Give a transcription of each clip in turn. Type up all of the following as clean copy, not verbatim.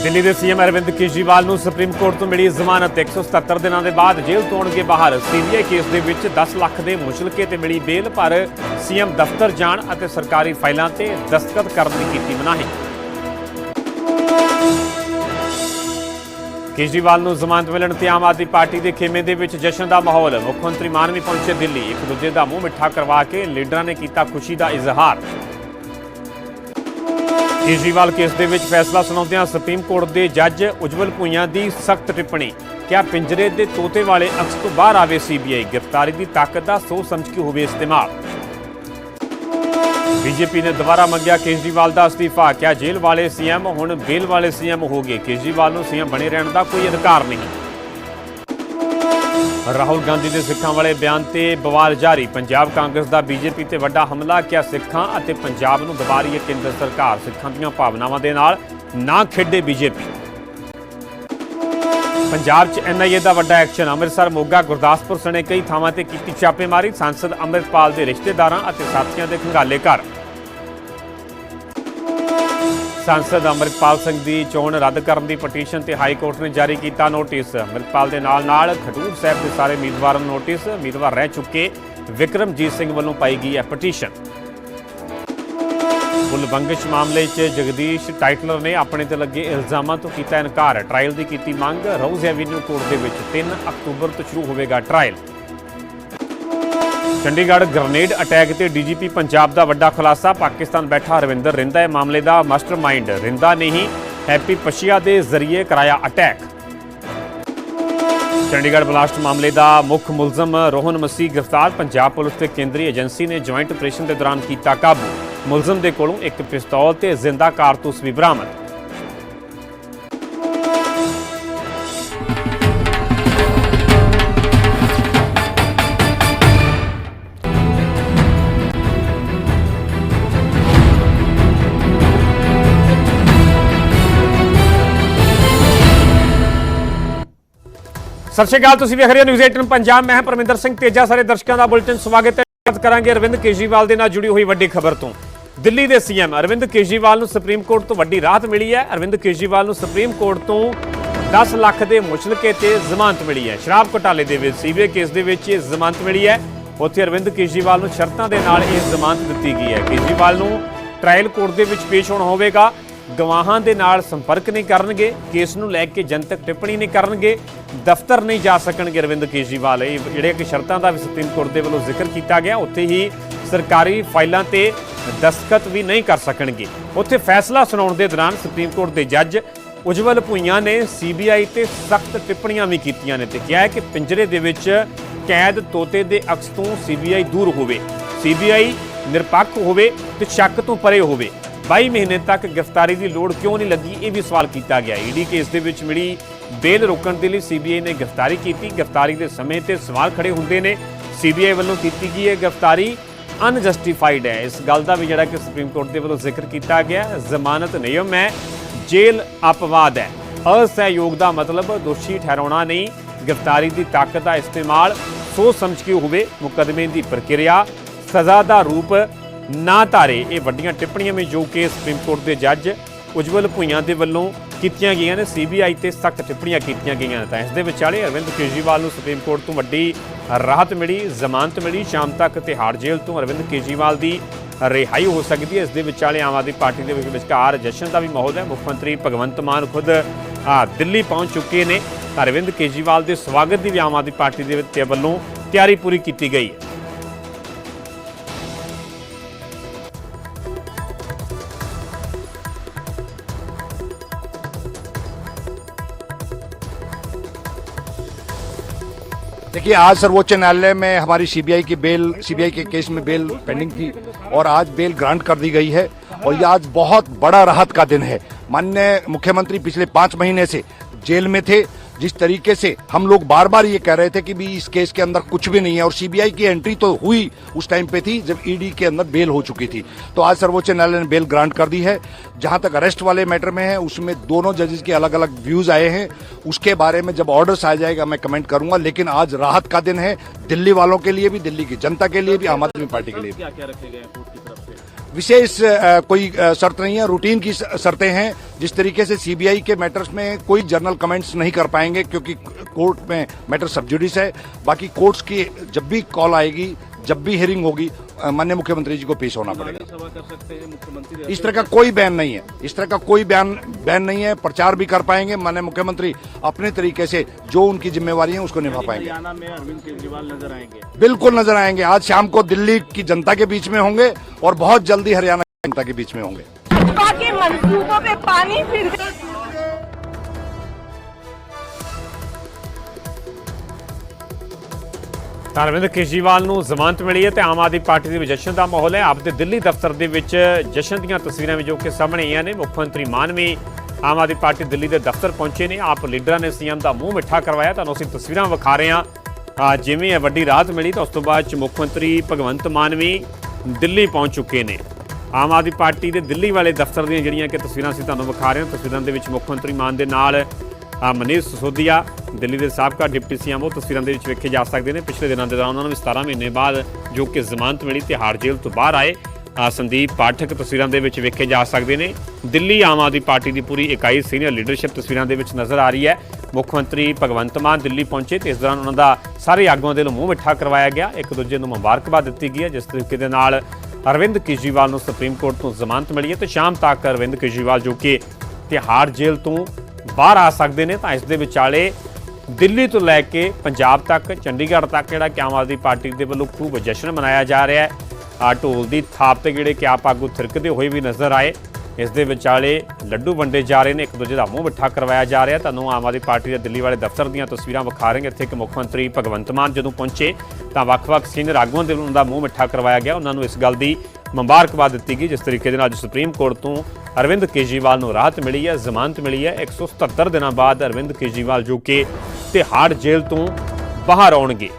दिल्ली के सीएम अरविंद केजरीवाल ਨੂੰ supreme court ਤੋਂ मिली जमानत 177 ਦਿਨਾਂ ਦੇ ਬਾਅਦ ਜੇਲ੍ਹ ਤੋਂ ਆਉਣਗੇ ਬਾਹਰ। सीबीआई केस ਦੇ ਵਿੱਚ 10 ਲੱਖ ਦੇ ਮੁਚਲਕੇ ਤੇ ਮਿਲੀ ਬੇਲ, ਪਰ सीएम ਦਫ਼ਤਰ ਜਾਣ ਅਤੇ ਸਰਕਾਰੀ ਫਾਈਲਾਂ ਤੇ ਦਸਤਖਤ ਕਰਨ ਦੀ ਕੀਤੀ ਮਨਾਹੀ। केजरीवाल ਨੂੰ ਜ਼ਮਾਨਤ ਮਿਲਣ ਤੇ ਆਮ ਆਦਮੀ ਪਾਰਟੀ ਦੇ ਖੇਮੇ ਦੇ ਵਿੱਚ ਜਸ਼ਨ ਦਾ ਮਾਹੌਲ। ਮੁੱਖ ਮੰਤਰੀ ਮਾਨ ਵੀ ਪਹੁੰਚੇ ਦਿੱਲੀ। ਇੱਕ ਦੂਜੇ ਦਾ ਮੂੰਹ ਮਿੱਠਾ ਕਰਵਾ ਕੇ ਲੀਡਰਾਂ ਨੇ ਕੀਤਾ ਖੁਸ਼ੀ ਦਾ ਇਜ਼ਹਾਰ। केजरीवाल केस ਦੇ ਵਿੱਚ फैसला ਸੁਣਾਉਂਦਿਆਂ सुप्रीम कोर्ट ਦੇ जज उज्जवल भुइयां ਦੀ सख्त टिप्पणी। क्या पिंजरे ਦੇ ਤੋਤੇ ਵਾਲੇ ਅਕਸ ਤੋਂ ਬਾਹਰ ਆਵੇ सीबीआई। गिरफ्तारी ਦੀ ਤਾਕਤ ਦਾ ਸੋਚ ਸਮਝ ਕੇ ਹੋਵੇ ਇਸਤੇਮਾਲ। बीजेपी ने दोबारा मंगਿਆ केजरीवाल ਦਾ ਅਸਤੀਫਾ। क्या जेल वाले सीएम ਹੁਣ बेल वाले सीएम हो गए। केजरीवाल ਨੂੰ सीएम बने रहने का कोई अधिकार नहीं। राहुल गांधी के सिखां वाले बयान से बवाल जारी। पंजाब कांग्रेस का बीजेपी ते वड्डा हमला। क्या सिखां अते पंजाब नूं दबा रही है केंद्र सरकार। सिखां दीआं भावनावां दे नाल ना खेडे बीजेपी। पंजाब च NIA का वड्डा एक्शन। अमृतसर, मोगा, गुरदासपुर सने कई थावां ते कीती छापेमारी। सांसद अमृतपाल के रिश्तेदारां अते साथियां दे खंगाले घर। सांसद अमृतपाल सिंह की चोण रद्द करने की पटीशन से हाई कोर्ट ने जारी किया नोटिस। अमृतपाल के नाल खडूर साहब के सारे उम्मीदवारों को नोटिस। उम्मीदवार रह चुके विक्रमजीत सिंह वालों पाई गई है पटीशन। पुल बंगिश मामले च जगदीश टाइटलर ने अपने ते लगे इल्जामों तो किया इनकार। ट्रायल की कीती मांग। रोज़ एवेन्यू कोर्ट के 3 अक्तूबर तो शुरू होगा ट्रायल। चंडीगढ़ ग्रेनेड अटैक से DGP पंजाब का वड्डा खुलासा। पाकिस्तान बैठा रविंदर रिंदा है मामले का मास्टरमाइंड। रिंदा ने ही हैप्पी पशिया के जरिए कराया अटैक। चंडीगढ़ ब्लास्ट मामले का मुख्य मुलजम रोहन मसीह गिरफ्तार। पंजाब पुलिस ते केंद्रीय एजेंसी ने ज्वाइंट ऑपरेशन के दौरान किया काबू। मुलजम के कोलों एक पिस्तौल ते जिंदा कारतूस भी बरामद। सत श्री अकाल, तुसीं वेख रहे हो न्यूज़ 18 पंजाब। मैं परमिंदर सिंह तेजा। सारे दर्शकों का बुलेटिन स्वागत है। बात करांगे अरविंद केजरीवाल के नाल जुड़ी हुई वड्डी खबर तो। दिल्ली के सीएम अरविंद केजरीवाल को सुप्रीम कोर्ट तो वड्डी राहत मिली है। अरविंद केजरीवाल को सुप्रीम कोर्ट तो 10 लाख के मुचलके ते जमानत मिली है। शराब घोटाले के CBI केस के जमानत मिली है। उत्थे अरविंद केजरीवाल को शर्तों के नाल यह जमानत दी गई है। केजरीवाल को ट्रायल कोर्ट के पेश होना होगा। गवाहां दे नाल संपर्क नहीं करनगे। केस नूं लैके जनतक टिप्पणी नहीं करनगे। दफ्तर नहीं जा सकणगे अरविंद केजरीवाल। जिहड़े कि शर्तां दा भी सुप्रीम कोर्ट दे वल्लों जिक्र किया गया, उत्थे ही सरकारी फाइलां ते दस्तखत भी नहीं कर सकणगे। उत्थे फैसला सुनाउण दे दौरान सुप्रीम कोर्ट के जज उज्जवल भुइयां ने CBI ते सख्त टिप्पणियां भी कीतियां ने ते कहा है कि पिंजरे दे विच कैद तोते दे अक्स तो CBI दूर होवे। CBI निरपक्ष होवे ते शक तो परे होवे। 22 महीने तक गिरफ्तारी की लोड़ क्यों नहीं लगी, ये भी सवाल किया गया। ED केस के विच मिली बेल रोकण के लिए CBI ने गिरफ्तारी की। गिरफ्तारी के समय ते सवाल खड़े होंदे ने। CBI वालों की गई है गिरफ्तारी अनजस्टिफाइड है। इस गल का भी जिहड़ा कि सुप्रीम कोर्ट के वालों जिक्र किया गया। जमानत नियम है, जेल अपवाद है। असहयोग का मतलब दोषी ठहराना नहीं। गिरफ्तारी की ताकत का इस्तेमाल सोच समझ के होवे। मुकदमे की प्रक्रिया सज़ा का रूप ना धारे। ये वड्डियां टिप्पणियां में जो कि सुप्रीम कोर्ट के जज उज्जवल भुइयां के वल्लों कीतियां गईयां ने। CBI ते सख्त टिप्पणियां कीतियां गईयां ने। इस दे विचाले अरविंद केजरीवाल को सुप्रीम कोर्ट तो वड्डी राहत मिली, जमानत मिली। शाम तक तिहाड़ जेल तो अरविंद केजरीवाल की रिहाई हो सकती है। इस दे विचाले आम आदमी पार्टी के विचकार जशन का भी माहौल है। मुख्यमंत्री भगवंत मान खुद दिल्ली पहुंच चुके हैं। अरविंद केजरीवाल के स्वागत की भी आम आदमी पार्टी के वल्लों तैयारी पूरी की गई है। देखिए, आज सर्वोच्च न्यायालय में हमारी सीबीआई के केस में बेल पेंडिंग थी और आज बेल ग्रांट कर दी गई है। और ये आज बहुत बड़ा राहत का दिन है। माननीय मुख्यमंत्री पिछले 5 महीने से जेल में थे। जिस तरीके से हम लोग बार बार ये कह रहे थे कि भी इस केस के अंदर कुछ भी नहीं है, और सीबीआई की एंट्री तो हुई उस टाइम पे थी जब ईडी के अंदर बेल हो चुकी थी। तो आज सर्वोच्च न्यायालय ने बेल ग्रांट कर दी है। जहां तक अरेस्ट वाले मैटर में है, उसमें दोनों जजेस के अलग अलग व्यूज आए हैं। उसके बारे में जब ऑर्डर्स आ जाएगा मैं कमेंट करूंगा। लेकिन आज राहत का दिन है दिल्ली वालों के लिए भी, दिल्ली की जनता के लिए भी, आम आदमी पार्टी के लिए भी। क्या क्या रखे गए कोर्ट की तरफ से? विशेष कोई शर्त नहीं है, रूटीन की शर्तें हैं। जिस तरीके से सीबीआई के मैटर्स में कोई जर्नल कमेंट्स नहीं कर पाएंगे क्योंकि कोर्ट में मैटर सब जुडिस है। बाकी कोर्ट्स की जब भी कॉल आएगी, जब भी हियरिंग होगी, माननीय मुख्यमंत्री जी को पेश होना पड़ेगा। सभा कर सकते हैं मुख्यमंत्री, इस तरह का कोई बैन नहीं है, इस तरह का कोई बैन नहीं है। प्रचार भी कर पाएंगे माननीय मुख्यमंत्री, अपने तरीके से जो उनकी जिम्मेवारी है उसको निभा पाएंगे। हरियाणा में अरविंद केजरीवाल नजर आएंगे? बिल्कुल नजर आएंगे। आज शाम को दिल्ली की जनता के बीच में होंगे और बहुत जल्दी हरियाणा की जनता के बीच में होंगे। के मंसूबों पे पानी फिर गया। ਅਰਵਿੰਦ ਕੇਜਰੀਵਾਲ ਨੂੰ ਜ਼ਮਾਨਤ ਮਿਲੀ ਹੈ ਤੇ ਆਮ ਆਦਮੀ ਪਾਰਟੀ ਦੇ ਵਿੱਚ ਜਸ਼ਨ ਦਾ ਮਾਹੌਲ ਹੈ। ਆਪਦੇ ਦਿੱਲੀ ਦਫ਼ਤਰ ਦੇ ਵਿੱਚ ਜਸ਼ਨ ਦੀਆਂ ਤਸਵੀਰਾਂ ਵੀ ਜੋ ਕਿ ਸਾਹਮਣੇ ਆਈਆਂ ਨੇ। ਮੁੱਖ ਮੰਤਰੀ ਮਾਨ ਵੀ ਆਮ ਆਦਮੀ ਪਾਰਟੀ ਦਿੱਲੀ ਦੇ ਦਫ਼ਤਰ ਪਹੁੰਚੇ ਨੇ। ਆਪ ਲੀਡਰਾਂ ਨੇ ਸੀਐਮ ਦਾ ਮੂੰਹ ਮਿੱਠਾ ਕਰਵਾਇਆ। ਤੁਹਾਨੂੰ ਅਸੀਂ ਤਸਵੀਰਾਂ ਵਿਖਾ ਰਹੇ ਹਾਂ। ਜਿਵੇਂ ਇਹ ਵੱਡੀ ਰਾਹਤ ਮਿਲੀ ਤਾਂ ਉਸ ਤੋਂ ਬਾਅਦ 'ਚ ਮੁੱਖ ਮੰਤਰੀ ਭਗਵੰਤ ਮਾਨ ਵੀ ਦਿੱਲੀ ਪਹੁੰਚ ਚੁੱਕੇ ਨੇ। ਆਮ ਆਦਮੀ ਪਾਰਟੀ ਦੇ ਦਿੱਲੀ ਵਾਲੇ ਦਫ਼ਤਰ ਦੀਆਂ ਜਿਹੜੀਆਂ ਕਿ ਤਸਵੀਰਾਂ ਅਸੀਂ ਤੁਹਾਨੂੰ ਵਿਖਾ ਰਹੇ ਹਾਂ। ਤਸਵੀਰਾਂ ਦੇ ਵਿੱਚ ਮੁੱਖ ਮੰਤਰੀ ਮਾਨ ਦੇ ਨਾਲ ਮਨੀਸ਼ ਸਿਸੋਦੀਆ, ਦਿੱਲੀ ਦੇ ਸਾਬਕਾ ਡਿਪਟੀ ਸੀਐਮ, ਉਹ ਤਸਵੀਰਾਂ ਦੇ ਵਿੱਚ ਵੇਖੇ ਜਾ ਸਕਦੇ ਨੇ। ਪਿਛਲੇ ਦਿਨਾਂ ਦੇ ਦੌਰਾਨ ਉਹਨਾਂ ਨੂੰ ਵੀ 17 ਮਹੀਨੇ ਬਾਅਦ ਜੋ ਕਿ ਜ਼ਮਾਨਤ ਮਿਲੀ ਤਿਹਾੜ ਜੇਲ੍ਹ ਤੋਂ ਬਾਹਰ ਆਏ। ਸੰਦੀਪ ਪਾਠਕ ਤਸਵੀਰਾਂ ਦੇ ਵਿੱਚ ਵੇਖੇ ਜਾ ਸਕਦੇ ਨੇ। ਦਿੱਲੀ ਆਮ ਆਦਮੀ ਪਾਰਟੀ ਦੀ ਪੂਰੀ ਇਕਾਈ ਸੀਨੀਅਰ ਲੀਡਰਸ਼ਿਪ ਤਸਵੀਰਾਂ ਦੇ ਵਿੱਚ ਨਜ਼ਰ ਆ ਰਹੀ ਹੈ। ਮੁੱਖ ਮੰਤਰੀ ਭਗਵੰਤ ਮਾਨ ਦਿੱਲੀ ਪਹੁੰਚੇ ਤੇ ਇਸ ਦੌਰਾਨ ਉਹਨਾਂ ਦਾ ਸਾਰੇ ਆਗੂਆਂ ਦੇ ਨੂੰ ਮੂੰਹ ਮਿੱਠਾ ਕਰਵਾਇਆ ਗਿਆ। ਇੱਕ ਦੂਜੇ ਨੂੰ ਮੁਬਾਰਕਬਾਦ ਦਿੱਤੀ ਗਈ ਹੈ। ਜਿਸ ਤਰੀਕੇ ਦੇ ਨਾਲ ਅਰਵਿੰਦ ਕੇਜਰੀਵਾਲ ਨੂੰ ਸੁਪਰੀਮ ਕੋਰਟ ਤੋਂ ਜ਼ਮਾਨਤ ਮਿਲੀ ਹੈ ਤੇ ਸ਼ਾਮ ਤੱਕ ਅਰਵਿੰਦ ਕੇਜਰੀਵਾਲ ਜੋ ਕਿ ਤਿਹਾੜ ਜੇਲ੍ਹ ਤੋਂ ਬਾਹਰ ਆ ਸਕਦੇ ਨੇ। ਤਾਂ ਇਸ ਦੇ ਵਿਚਾਲੇ ਦਿੱਲੀ ਤੋਂ ਲੈ ਕੇ ਪੰਜਾਬ ਤੱਕ, ਚੰਡੀਗੜ੍ਹ ਤੱਕ ਜਿਹੜਾ ਕਿ ਆਮ ਆਦਮੀ ਪਾਰਟੀ ਦੇ ਵੱਲੋਂ ਖੂਬ ਜਸ਼ਨ ਮਨਾਇਆ ਜਾ ਰਿਹਾ ਹੈ। ਢੋਲ ਦੀ ਥਾਪ ਤੇ ਜਿਹੜੇ ਕਿ ਆਪ ਆਗੂ ਥਿਰਕਦੇ ਹੋਏ ਵੀ ਨਜ਼ਰ ਆਏ। ਇਸ ਦੇ ਵਿਚਾਲੇ ਲੱਡੂ ਵੰਡੇ ਜਾ ਰਹੇ ਨੇ, ਇੱਕ ਦੂਜੇ ਦਾ ਮੂੰਹ ਮਿੱਠਾ ਕਰਵਾਇਆ ਜਾ ਰਿਹਾ। ਤੁਹਾਨੂੰ ਆਮ ਆਦਮੀ ਪਾਰਟੀ ਦੇ ਦਿੱਲੀ ਵਾਲੇ ਦਫ਼ਤਰ ਦੀਆਂ ਤਸਵੀਰਾਂ ਵਿਖਾ ਰਹੇ ਹਾਂ। ਇੱਥੇ ਕਿ ਮੁੱਖ ਮੰਤਰੀ ਭਗਵੰਤ ਮਾਨ ਜਦੋਂ ਪਹੁੰਚੇ ਤਾਂ ਵੱਖ-ਵੱਖ ਸੀਨੀਅਰ ਆਗੂਆਂ ਦੇ ਉਹਨਾਂ ਦਾ ਮੂੰਹ ਮਿੱਠਾ ਕਰਵਾਇਆ ਗਿਆ। ਉਹਨਾਂ ਨੂੰ ਇਸ ਗੱਲ ਦੀ ਮੁਬਾਰਕਬਾਦ ਦਿੱਤੀ ਗਈ ਜਿਸ ਤਰੀਕੇ ਦੇ ਨਾਲ ਅੱਜ ਸੁਪਰੀਮ ਕੋਰਟ ਤੋਂ ਅਰਵਿੰਦ ਕੇਜਰੀਵਾਲ ਨੂੰ ਰਾਹਤ ਮਿਲੀ ਹੈ, ਜ਼ਮਾਨਤ ਮਿਲੀ ਹੈ। 177 ਦਿਨਾਂ ਬਾਅਦ ਅਰਵਿੰਦ ਕੇਜਰੀਵਾਲ ਜੋ ਕਿ ਤਿਹਾੜ ਜੇਲ੍ਹ ਤੋਂ ਬਾਹਰ ਆਉਣਗੇ।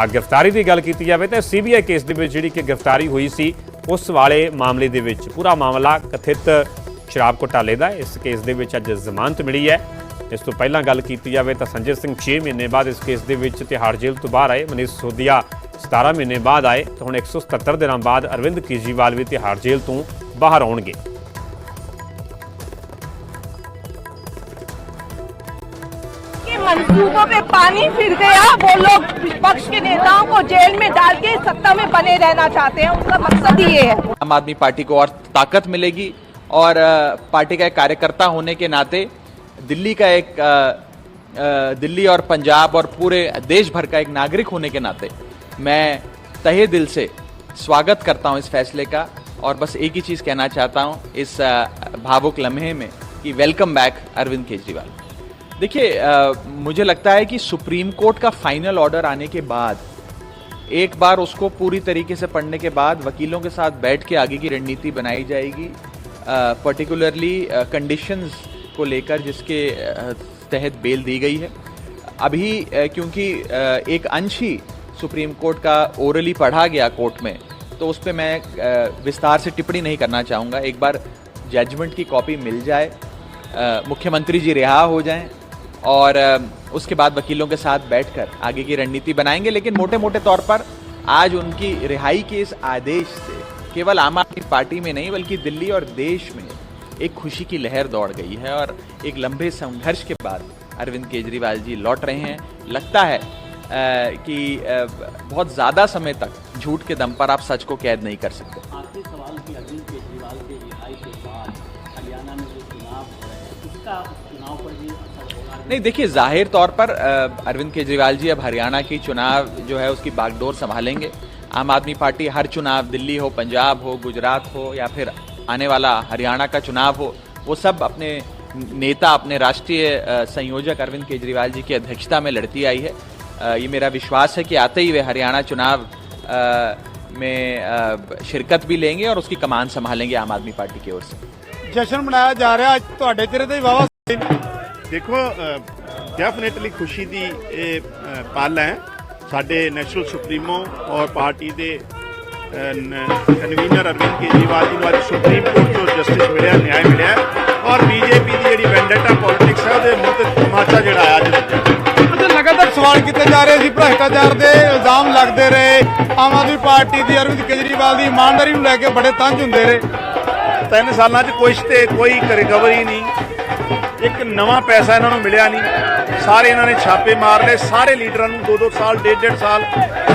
ਗ੍ਰਿਫਤਾਰੀ ਦੀ ਗੱਲ ਕੀਤੀ ਜਾਵੇ ਤਾਂ ਸੀਬੀਆਈ ਕੇਸ ਦੇ ਵਿੱਚ ਜਿਹੜੀ ਕਿ ਗ੍ਰਿਫਤਾਰੀ ਹੋਈ ਸੀ ਉਸ ਵਾਲੇ ਮਾਮਲੇ ਦੇ ਵਿੱਚ ਪੂਰਾ ਮਾਮਲਾ ਕਥਿਤ ਸ਼ਰਾਬ ਘੁਟਾਲੇ ਦਾ। ਇਸ ਕੇਸ ਦੇ ਵਿੱਚ ਅੱਜ ਜ਼ਮਾਨਤ ਮਿਲੀ ਹੈ। ਇਸ ਤੋਂ ਪਹਿਲਾਂ ਗੱਲ ਕੀਤੀ ਜਾਵੇ ਤਾਂ ਸੰਜੇ ਸਿੰਘ 6 ਮਹੀਨੇ ਬਾਅਦ ਇਸ ਕੇਸ ਦੇ ਵਿੱਚ ਤਿਹਾੜ ਜੇਲ੍ਹ ਤੋਂ ਬਾਹਰ ਆਏ। ਮਨੀਸ਼ ਸਿਸੋਦੀਆ 17 ਮਹੀਨੇ ਬਾਅਦ ਆਏ ਤਾਂ ਹੁਣ 177 ਦਿਨਾਂ ਬਾਅਦ ਅਰਵਿੰਦ ਕੇਜਰੀਵਾਲ ਵੀ ਤਿਹਾੜ ਜੇਲ੍ਹ ਤੋਂ ਬਾਹਰ ਆਉਣਗੇ। मंसूबों पे पानी फिर गया। वो लोग विपक्ष के नेताओं को जेल में डाल के सत्ता में बने रहना चाहते हैं। उनका मकसद ही ये है। आम आदमी पार्टी को और ताकत मिलेगी और पार्टी का एक कार्यकर्ता होने के नाते दिल्ली का एक दिल्ली और पंजाब और पूरे देश भर का एक नागरिक होने के नाते मैं तहे दिल से स्वागत करता हूं इस फैसले का। और बस एक ही चीज़ कहना चाहता हूं इस भावुक लम्हे में कि वेलकम बैक अरविंद केजरीवाल। देखिए, मुझे लगता है कि सुप्रीम कोर्ट का फाइनल ऑर्डर आने के बाद एक बार उसको पूरी तरीके से पढ़ने के बाद वकीलों के साथ बैठ के आगे की रणनीति बनाई जाएगी, पर्टिकुलरली कंडीशंस को लेकर जिसके तहत बेल दी गई है। अभी क्योंकि एक अंश ही सुप्रीम कोर्ट का ओरली पढ़ा गया कोर्ट में, तो उस पर मैं विस्तार से टिप्पणी नहीं करना चाहूँगा। एक बार जजमेंट की कॉपी मिल जाए, मुख्यमंत्री जी रिहा हो जाएं और उसके बाद वकीलों के साथ बैठकर आगे की रणनीति बनाएंगे। लेकिन मोटे मोटे तौर पर आज उनकी रिहाई के इस आदेश से केवल आम आदमी पार्टी में नहीं बल्कि दिल्ली और देश में एक खुशी की लहर दौड़ गई है और एक लंबे संघर्ष के बाद अरविंद केजरीवाल जी लौट रहे हैं। लगता है कि बहुत ज़्यादा समय तक झूठ के दम पर आप सच को कैद नहीं कर सकते। आखिरी सवाल कि अरविंद केजरीवाल के रिहाई के बाद हरियाणा में जो चुनाव हो रहे हैं उसका चुनाव पर भी असर होगा? नहीं, देखिए, जाहिर तौर पर अरविंद केजरीवाल जी अब हरियाणा की चुनाव जो है उसकी बागडोर संभालेंगे। आम आदमी पार्टी हर चुनाव, दिल्ली हो, पंजाब हो, गुजरात हो या फिर आने वाला हरियाणा का चुनाव हो, वो सब अपने नेता, अपने राष्ट्रीय संयोजक अरविंद केजरीवाल जी की अध्यक्षता में लड़ती आई है। ये मेरा विश्वास है कि आते ही वे हरियाणा चुनाव में शिरकत भी लेंगे और उसकी कमान संभालेंगे आम आदमी पार्टी की ओर से। जश्न मनाया जा रहा है, ਤੁਹਾਡੇ ਚਿਹਰੇ ਤੇ ਵਾਵਾ ਦੇਖੋ ਡੈਫੀਨਿਟਲੀ ਖੁਸ਼ੀ ਦੀ ਇਹ ਪਲ ਹੈ। ਸਾਡੇ ਨੈਸ਼ਨਲ ਸੁਪਰੀਮੋ ਔਰ ਪਾਰਟੀ ਦੇ ਕਨਵੀਨਰ ਅਰਵਿੰਦ ਕੇਜਰੀਵਾਲ ਜੀ ਨੂੰ ਅੱਜ ਸੁਪਰੀਮ ਕੋਰਟ ਤੋਂ ਜਸਟਿਸ ਮਿਲਿਆ, ਨਿਆਂ ਮਿਲਿਆ ਔਰ ਬੀਜੇਪੀ ਦੀ ਜਿਹੜੀ ਵੈਂਡੇਟਾ ਪੋਲਿਟਿਕਸ ਹੈ ਉਹਦੇ ਮੂੰਹ ਤੇ ਤਮਾਚਾ ਜਿਹੜਾ ਆਇਆ ਅੱਜ। ਲਗਾਤਾਰ ਸਵਾਲ ਕੀਤੇ ਜਾ ਰਹੇ ਸੀ ਕਈ ਭ੍ਰਿਸ਼ਟਾਚਾਰ ਦੇ ਇਲਜ਼ਾਮ ਲੱਗਦੇ ਰਹੇ। ਆਮ ਆਦਮੀ ਪਾਰਟੀ ਦੀ ਅਰਵਿੰਦ ਕੇਜਰੀਵਾਲ ਦੀ ਇਮਾਨਦਾਰੀ ਨੂੰ ਲੈ ਕੇ ਬੜੇ ਤੰਜ ਹੁੰਦੇ ਰਹੇ। 3 ਸਾਲਾਂ 'ਚ ਕੁਛ ਤੇ ਕੋਈ ਰਿਕਵਰੀ ਨਹੀਂ, ਇੱਕ ਨਵਾਂ ਪੈਸਾ ਇਹਨਾਂ ਨੂੰ ਮਿਲਿਆ ਨਹੀਂ। ਸਾਰੇ ਇਹਨਾਂ ਨੇ ਛਾਪੇ ਮਾਰ ਲਏ, ਸਾਰੇ ਲੀਡਰਾਂ ਨੂੰ 2-2 ਸਾਲ 1.5 ਸਾਲ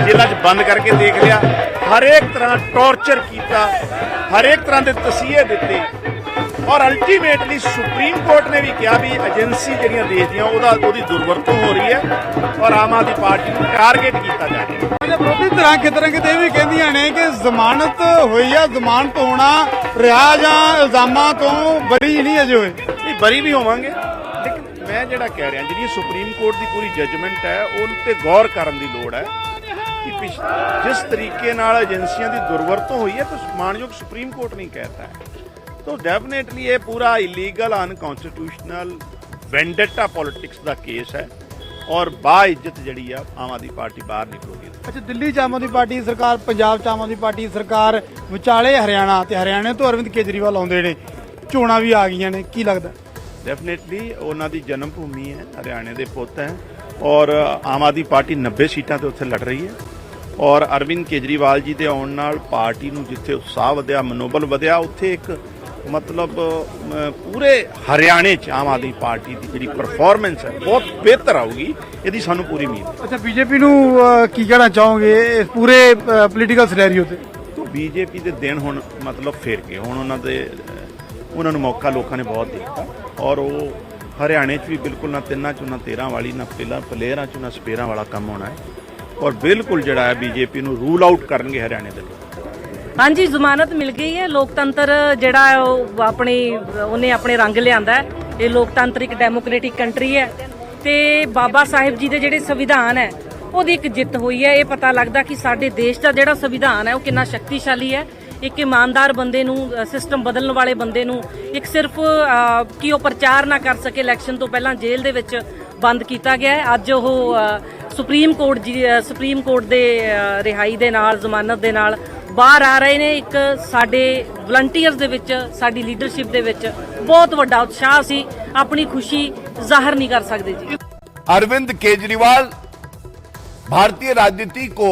ਜੇਲ੍ਹਾਂ 'ਚ ਬੰਦ ਕਰਕੇ ਦੇਖ ਲਿਆ। ਹਰੇਕ ਤਰ੍ਹਾਂ ਟੌਰਚਰ ਕੀਤਾ, ਹਰੇਕ ਤਰ੍ਹਾਂ ਦੇ ਤਸੀਹੇ ਦਿੱਤੇ ਔਰ ਅਲਟੀਮੇਟਲੀ ਸੁਪਰੀਮ ਕੋਰਟ ਨੇ ਵੀ ਕਿਹਾ ਵੀ ਏਜੰਸੀ ਜਿਹੜੀਆਂ ਦੇਸ਼ ਦੀਆਂ ਉਹਦੀ ਦੁਰਵਰਤੋਂ ਹੋ ਰਹੀ ਹੈ ਔਰ ਆਮ ਆਦਮੀ ਪਾਰਟੀ ਨੂੰ ਟਾਰਗੇਟ ਕੀਤਾ ਜਾ ਰਿਹਾ ਹੈ। ਤੇ ਵਿਰੋਧੀ ਧਿਰਾਂ ਕਿਤੇ ਇਹ ਵੀ ਕਹਿੰਦੀਆਂ ਨੇ ਕਿ ਜ਼ਮਾਨਤ ਹੋਈ ਆ, ਜ਼ਮਾਨਤ ਹੋਣਾ ਰਿਹਾ ਜਾਂ ਇਲਜ਼ਾਮਾਂ ਤੋਂ ਬਰੀ ਨਹੀਂ ਅਜੇ ਹੋਏ। ਨਹੀਂ, ਬਰੀ ਵੀ ਹੋਵਾਂਗੇ, ਲੇਕਿਨ ਮੈਂ ਜਿਹੜਾ ਕਹਿ ਰਿਹਾ ਜਿਹੜੀ ਸੁਪਰੀਮ ਕੋਰਟ ਦੀ ਪੂਰੀ ਜੱਜਮੈਂਟ ਹੈ ਉਹਨ ਤੇ ਗੌਰ ਕਰਨ ਦੀ ਲੋੜ ਹੈ ਕਿ ਜਿਸ ਤਰੀਕੇ ਨਾਲ ਏਜੰਸੀਆਂ ਦੀ ਦੁਰਵਰਤੋਂ ਹੋਈ ਹੈ ਤਾਂ ਮਾਨਯੋਗ ਸੁਪਰੀਮ ਕੋਰਟ ਨੇ ਕਹਿਤਾ ਹੈ। तो डेफिनेटली ये पूरा इलीगल अनकॉन्स्टिट्यूशनल वेंडेटा पॉलिटिक्स का केस है और बाइज्जत जड़ी है आम आदमी पार्टी बाहर निकलोगी। ਅੱਛਾ, ਦਿੱਲੀ 'ਚ ਆਮ ਆਦਮੀ ਪਾਰਟੀ ਦੀ ਸਰਕਾਰ, ਪੰਜਾਬ 'ਚ ਆਮ ਆਦਮੀ ਪਾਰਟੀ ਦੀ ਸਰਕਾਰ, ਵਿਚਾਲੇ ਹਰਿਆਣਾ ਤੇ ਹਰਿਆਣੇ ਤੋਂ ਅਰਵਿੰਦ ਕੇਜਰੀਵਾਲ ਆਉਂਦੇ ਨੇ, ਚੋਣਾਂ ਵੀ ਆ ਗਈਆਂ ਨੇ, ਕੀ ਲੱਗਦਾ? डेफिनेटली ਉਹਨਾਂ ਦੀ ਜਨਮ ਭੂਮੀ ਹੈ, ਹਰਿਆਣੇ ਦੇ ਪੁੱਤ ਹੈ ਔਰ ਆਮ ਆਦਮੀ ਪਾਰਟੀ 90 ਸੀਟਾਂ ਤੇ ਉੱਥੇ ਲੜ ਰਹੀ ਹੈ ਔਰ ਅਰਵਿੰਦ ਕੇਜਰੀਵਾਲ ਜੀ ਦੇ ਆਉਣ ਨਾਲ ਪਾਰਟੀ ਨੂੰ ਜਿੱਥੇ ਉਤਸ਼ਾਹ ਵਧਿਆ, ਮਨੋਬਲ ਵਧਿਆ, ਉੱਥੇ ਇੱਕ मतलब पूरे हरियाणे च आम आदमी पार्टी की जी परफॉर्मेंस है बहुत बेहतर आऊगी, यदि सानू पूरी उम्मीद है। अच्छा, बीजेपी नू की कहना चाहोगे इस पूरे पॉलिटिकल सिनेरियो ते? तो बीजेपी के दिन हुण मतलब फेर गए, हुण उन्हां नू मौका लोगों ने बहुत दिता और वो हरियाणे च भी बिल्कुल ना 3 चों ना 13 वाली ना प्लेयरां चों ना स्पेयरां वाला काम होना है और बिल्कुल जिहड़ा है बीजेपी नू रूल आउट करनगे हरियाणे दे लोग। हाँ जी, जमानत मिल गई है। लोकतंत्र जिहड़ा अपनी उन्हें अपने रंग लियांदा है। ये लोकतांत्रिक डेमोक्रेटिक कंट्री है ते बाबा साहिब जी दे जिहड़े संविधान है ਉਹਦੀ ਇੱਕ ਜਿੱਤ ਹੋਈ ਹੈ। ਇਹ ਪਤਾ ਲੱਗਦਾ ਕਿ ਸਾਡੇ ਦੇਸ਼ ਦਾ ਜਿਹੜਾ ਸੰਵਿਧਾਨ ਹੈ ਉਹ ਕਿੰਨਾ ਸ਼ਕਤੀਸ਼ਾਲੀ ਹੈ। ਇੱਕ ਇਮਾਨਦਾਰ ਬੰਦੇ ਨੂੰ, ਸਿਸਟਮ ਬਦਲਣ ਵਾਲੇ ਬੰਦੇ ਨੂੰ ਇੱਕ ਸਿਰਫ ਕਿ ਉਹ ਪ੍ਰਚਾਰ ਨਾ ਕਰ ਸਕੇ ਇਲੈਕਸ਼ਨ ਤੋਂ ਪਹਿਲਾਂ ਜੇਲ੍ਹ ਦੇ ਵਿੱਚ ਬੰਦ ਕੀਤਾ ਗਿਆ ਹੈ। ਅੱਜ ਉਹ ਸੁਪਰੀਮ ਕੋਰਟ ਦੇ ਰਿਹਾਈ ਦੇ ਨਾਲ, ਜ਼ਮਾਨਤ ਦੇ ਨਾਲ ਬਾਹਰ ਆ ਰਹੇ ਨੇ। ਇੱਕ ਸਾਡੇ ਵਲੰਟੀਅਰਸ ਦੇ ਵਿੱਚ, ਸਾਡੀ ਲੀਡਰਸ਼ਿਪ ਦੇ ਵਿੱਚ ਬਹੁਤ ਵੱਡਾ ਉਤਸ਼ਾਹ ਸੀ। ਆਪਣੀ ਖੁਸ਼ੀ ਜ਼ਾਹਰ ਨਹੀਂ ਕਰ ਸਕਦੇ ਜੀ। अरविंद केजरीवाल भारतीय राजनीति को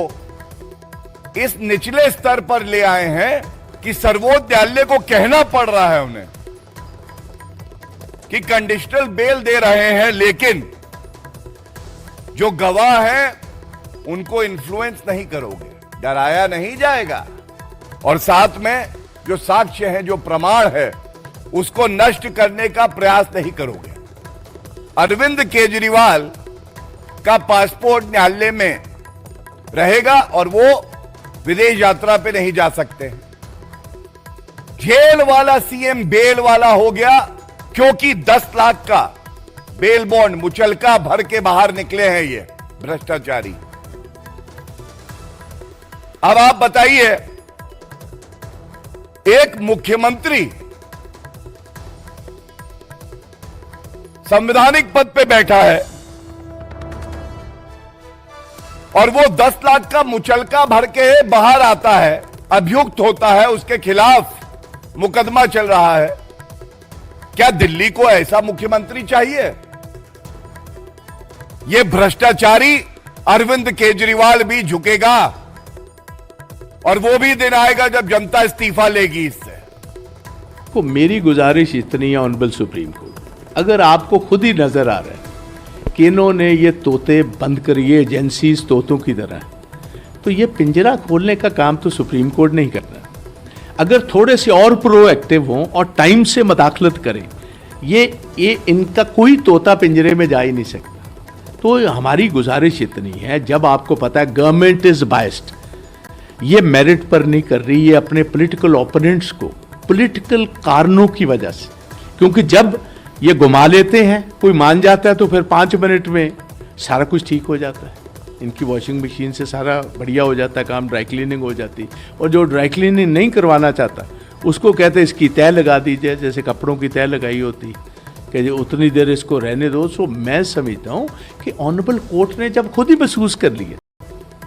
इस निचले स्तर पर ले आए हैं कि सर्वोच्च न्यायालय को कहना पड़ रहा है उन्हें कि कंडीशनल बेल दे रहे हैं, लेकिन जो गवाह हैं उनको इन्फ्लुएंस नहीं करोगे, डराया नहीं जाएगा और साथ में जो साक्ष्य है, जो प्रमाण है, उसको नष्ट करने का प्रयास नहीं करोगे। अरविंद केजरीवाल का पासपोर्ट न्यायालय में रहेगा और वो विदेश यात्रा पे नहीं जा सकते। जेल वाला सीएम बेल वाला हो गया क्योंकि 10 लाख का बेल बॉन्ड मुचलका भर के बाहर निकले हैं ये भ्रष्टाचारी। अब आप बताइए, एक मुख्यमंत्री संवैधानिक पद पे बैठा है और वो 10 लाख का मुचलका भर के बाहर आता है, अभियुक्त होता है, उसके खिलाफ मुकदमा चल रहा है। क्या दिल्ली को ऐसा मुख्यमंत्री चाहिए? ये भ्रष्टाचारी अरविंद केजरीवाल भी झुकेगा और वो भी दिन आएगा जब जनता इस्तीफा लेगी इससे। को मेरी गुजारिश इतनी है ऑनरेबल सुप्रीम कोर्ट, अगर आपको खुद ही नजर आ रहा है कि इन्होंने ये तोते बंद करिए, एजेंसीज तोतों की तरह, तो ये पिंजरा खोलने का काम तो सुप्रीम कोर्ट नहीं करना। अगर थोड़े से और प्रोएक्टिव हों और टाइम से मदाखलत करें, ये इनका कोई तोता पिंजरे में जा ही नहीं सकता। तो हमारी गुजारिश इतनी है, जब आपको पता है गवर्नमेंट इज बायस्ड, ये मेरिट पर नहीं कर रही, ये अपने पॉलिटिकल ओपोनेंट्स को पॉलिटिकल कारणों की वजह से, क्योंकि जब ये घुमा लेते हैं, कोई मान जाता है तो फिर 5 मिनट में सारा कुछ ठीक हो जाता है। इनकी वॉशिंग मशीन से सारा बढ़िया हो जाता है काम, ड्राई क्लीनिंग हो जाती। और जो ड्राई क्लीनिंग नहीं करवाना चाहता उसको कहते हैं इसकी तय लगा दीजिए, जैसे कपड़ों की तय लगाई होती कि उतनी देर इसको रहने दो। सो मैं समझता हूँ कि ऑनरेबल कोर्ट ने जब खुद ही महसूस कर लिया,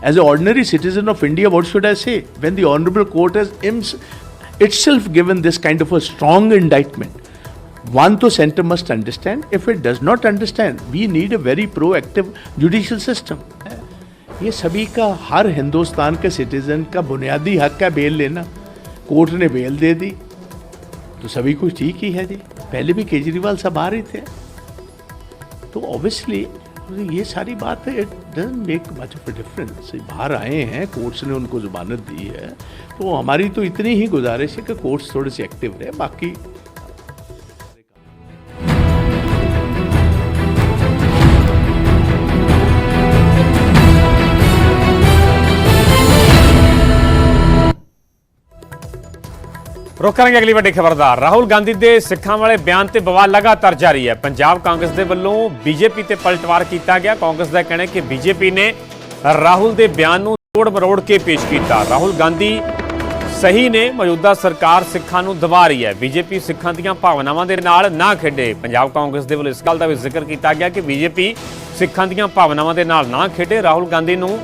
as a ordinary citizen of India, what should I say, when the honourable court has itself given this kind of a strong indictment, one to center must understand. If it does not understand, we need a very proactive judicial system. ये सभी का, हर हिंदुस्तान के citizen का बुनियादी हक है bell लेना। Court ने बेल दे दी तो सभी कुछ ठीक ही है जी। पहले भी केजरीवाल साहब आ रहे थे, तो ऑब्वियसली ये सारी बात है, it doesn't make much of a difference. बाहर आए हैं, कोर्ट्स ने उनको जमानत दी है, तो हमारी तो इतनी ही गुजारिश है कि कोर्ट्स थोड़े से एक्टिव रहे। बाकी रुख करेंगे अगली ਵੱਡੀ खबर ਦਾ। ਰਾਹੁਲ ਗਾਂਧੀ ਦੇ ਸਿੱਖਾਂ ਵਾਲੇ ਬਿਆਨ ਤੇ ਬਵਾਲ ਲਗਾਤਾਰ ਜਾਰੀ ਹੈ। ਪੰਜਾਬ ਕਾਂਗਰਸ ਦੇ ਵੱਲੋਂ ਬੀਜੇਪੀ ਤੇ ਪਲਟਵਾਰ ਕੀਤਾ ਗਿਆ। ਕਾਂਗਰਸ ਦਾ ਕਹਿਣਾ ਹੈ ਕਿ ਬੀਜੇਪੀ ਨੇ ਰਾਹੁਲ ਦੇ ਬਿਆਨ ਨੂੰ ਤੋੜ ਮਰੋੜ ਕੇ ਪੇਸ਼ ਕੀਤਾ। ਰਾਹੁਲ ਗਾਂਧੀ ਸਹੀ ਨੇ, ਮੌਜੂਦਾ ਸਰਕਾਰ ਸਿੱਖਾਂ ਨੂੰ ਦਬਾ ਰਹੀ ਹੈ। ਬੀਜੇਪੀ ਸਿੱਖਾਂ ਦੀਆਂ ਭਾਵਨਾਵਾਂ ਦੇ ਨਾਲ ਨਾ ਖੇਡੇ। ਪੰਜਾਬ ਕਾਂਗਰਸ ਦੇ ਵੱਲੋਂ ਇਸ ਗੱਲ ਦਾ ਵੀ ਜ਼ਿਕਰ ਕੀਤਾ ਗਿਆ ਕਿ ਬੀਜੇਪੀ ਸਿੱਖਾਂ ਦੀਆਂ ਭਾਵਨਾਵਾਂ ਦੇ ਨਾਲ ਨਾ ਖੇਡੇ। ਰਾਹੁਲ ਗਾਂਧੀ ਨੂੰ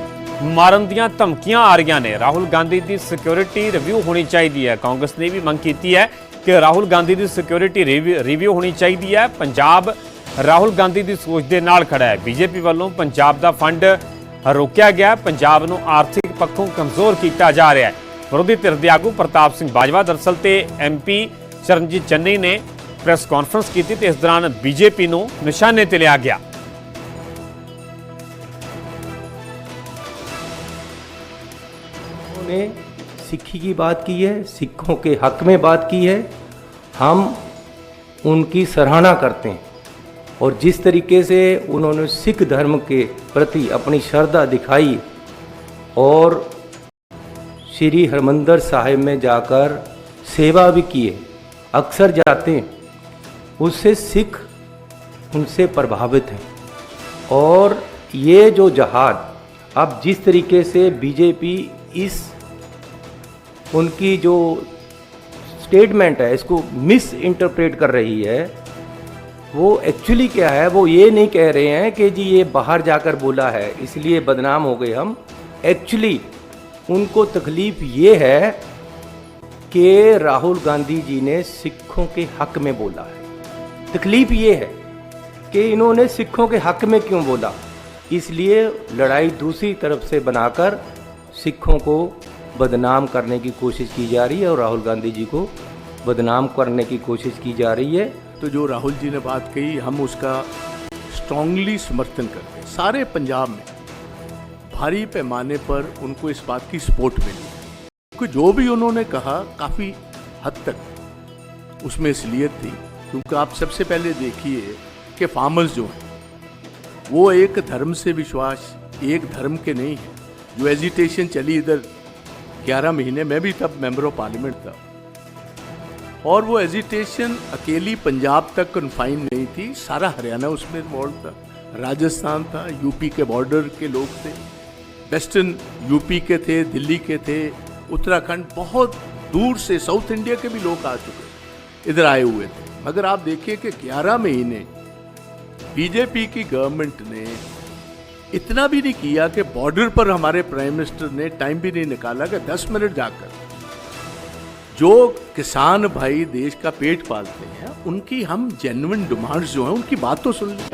ਮਾਰਨ ਦੀਆਂ ਧਮਕੀਆਂ ਆ ਰਹੀਆਂ ਨੇ। ਰਾਹੁਲ ਗਾਂਧੀ ਦੀ ਸਿਕਿਉਰਿਟੀ ਰਿਵਿਊ ਹੋਣੀ ਚਾਹੀਦੀ ਹੈ। ਕਾਂਗਰਸ ਨੇ ਵੀ ਮੰਗ ਕੀਤੀ ਹੈ ਕਿ ਰਾਹੁਲ ਗਾਂਧੀ ਦੀ ਸਿਕਿਉਰਿਟੀ ਰਿਵਿਊ ਹੋਣੀ ਚਾਹੀਦੀ ਹੈ। ਪੰਜਾਬ ਰਾਹੁਲ ਗਾਂਧੀ ਦੀ ਸੋਚ ਦੇ ਨਾਲ ਖੜਾ ਹੈ। ਬੀਜੇਪੀ ਵੱਲੋਂ ਪੰਜਾਬ ਦਾ ਫੰਡ ਰੋਕਿਆ ਗਿਆ। ਪੰਜਾਬ ਨੂੰ ਆਰਥਿਕ ਪੱਖੋਂ ਕਮਜ਼ੋਰ ਕੀਤਾ ਜਾ ਰਿਹਾ ਹੈ। ਵਿਰੋਧੀ ਧਿਰ ਦੇ ਆਗੂ ਪ੍ਰਤਾਪ ਸਿੰਘ ਬਾਜਵਾ ਦਰਅਸਲ ਤੇ ਐਮਪੀ ਚਰਨਜੀਤ ਚੰਨੀ ਨੇ ਪ੍ਰੈਸ ਕਾਨਫਰੰਸ ਕੀਤੀ ਤੇ ਇਸ ਦੌਰਾਨ ਬੀਜੇਪੀ ਨੂੰ ਨਿਸ਼ਾਨੇ ਤੇ ਲਿਆ ਗਿਆ। ने सिक्खी की बात की है, सिखों के हक में बात की है। हम उनकी सराहना करते हैं और जिस तरीके से उन्होंने सिख धर्म के प्रति अपनी श्रद्धा दिखाई और श्री हरमंदिर साहिब में जाकर सेवा भी की है, अक्सर जाते हैं, उससे सिख उनसे प्रभावित हैं। और ये जो जहाद अब जिस तरीके से बीजेपी इस उनकी जो स्टेटमेंट है इसको मिस इंटरप्रेट कर रही है, वो एक्चुअली क्या है, वो ये नहीं कह रहे हैं कि जी ये बाहर जाकर बोला है इसलिए बदनाम हो गए हम। एक्चुअली उनको तकलीफ ये है कि राहुल गांधी जी ने सिखों के हक में बोला है। तकलीफ ये है कि इन्होंने सिखों के हक में क्यों बोला, इसलिए लड़ाई दूसरी तरफ से बनाकर सिखों को बदनाम करने की कोशिश की जा रही है और राहुल गांधी जी को बदनाम करने की कोशिश की जा रही है। तो जो राहुल जी ने बात कही, हम उसका स्ट्रांगली समर्थन करते हैं। सारे पंजाब में भारी पैमाने पर उनको इस बात की सपोर्ट मिली, क्योंकि जो भी उन्होंने कहा काफ़ी हद तक उसमें असलियत थी। क्योंकि आप सबसे पहले देखिए कि फार्मर्स जो हैं वो एक धर्म से विश्वास, एक धर्म के नहीं है। जो एजिटेशन चली इधर 11 महीने, मैं भी तब मेंबर ऑफ पार्लियामेंट था, और वो एजिटेशन अकेली पंजाब तक कन्फाइन नहीं थी, सारा हरियाणा उसमें इन्वॉल्व था, राजस्थान था, यूपी के बॉर्डर के लोग थे, वेस्टर्न यूपी के थे, दिल्ली के थे, उत्तराखंड, बहुत दूर से साउथ इंडिया के भी लोग आ चुके इधर आए हुए थे। मगर आप देखिए कि 11 महीने बीजेपी की गवर्नमेंट ने इतना भी नहीं किया कि बॉर्डर पर हमारे प्राइम मिनिस्टर ने टाइम भी नहीं निकाला कि 10 मिनट जाकर जो किसान भाई देश का पेट पालते हैं उनकी हम जेन्युइन डिमांड्स जो हैं उनकी बात तो सुन लें।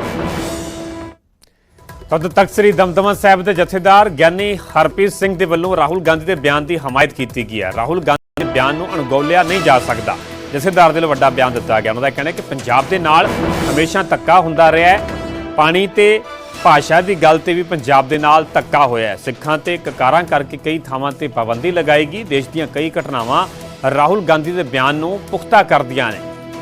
तद तक श्री दमदमा साहिब के जथेदार ज्ञानी हरप्रीत सिंह के वलों राहुल गांधी के बयान की हमायत की गई है। राहुल गांधी के बयान को अणगौलिया नहीं जा सकता। जथेदार के वड्डा बयान दिता गया। उन्होंने कहना है कि पंजाब के नाल हमेशा धक्का हुंदा रहा है। पानी ते भाषा की गल ते भी पंजाब के नाल धक्का होया है। सिखां ते ककारां करके कई थावां ते पाबंदी लगाएगी। देश दीयां कई घटनावां राहुल गांधी के बयान को पुख्ता करदियां ने।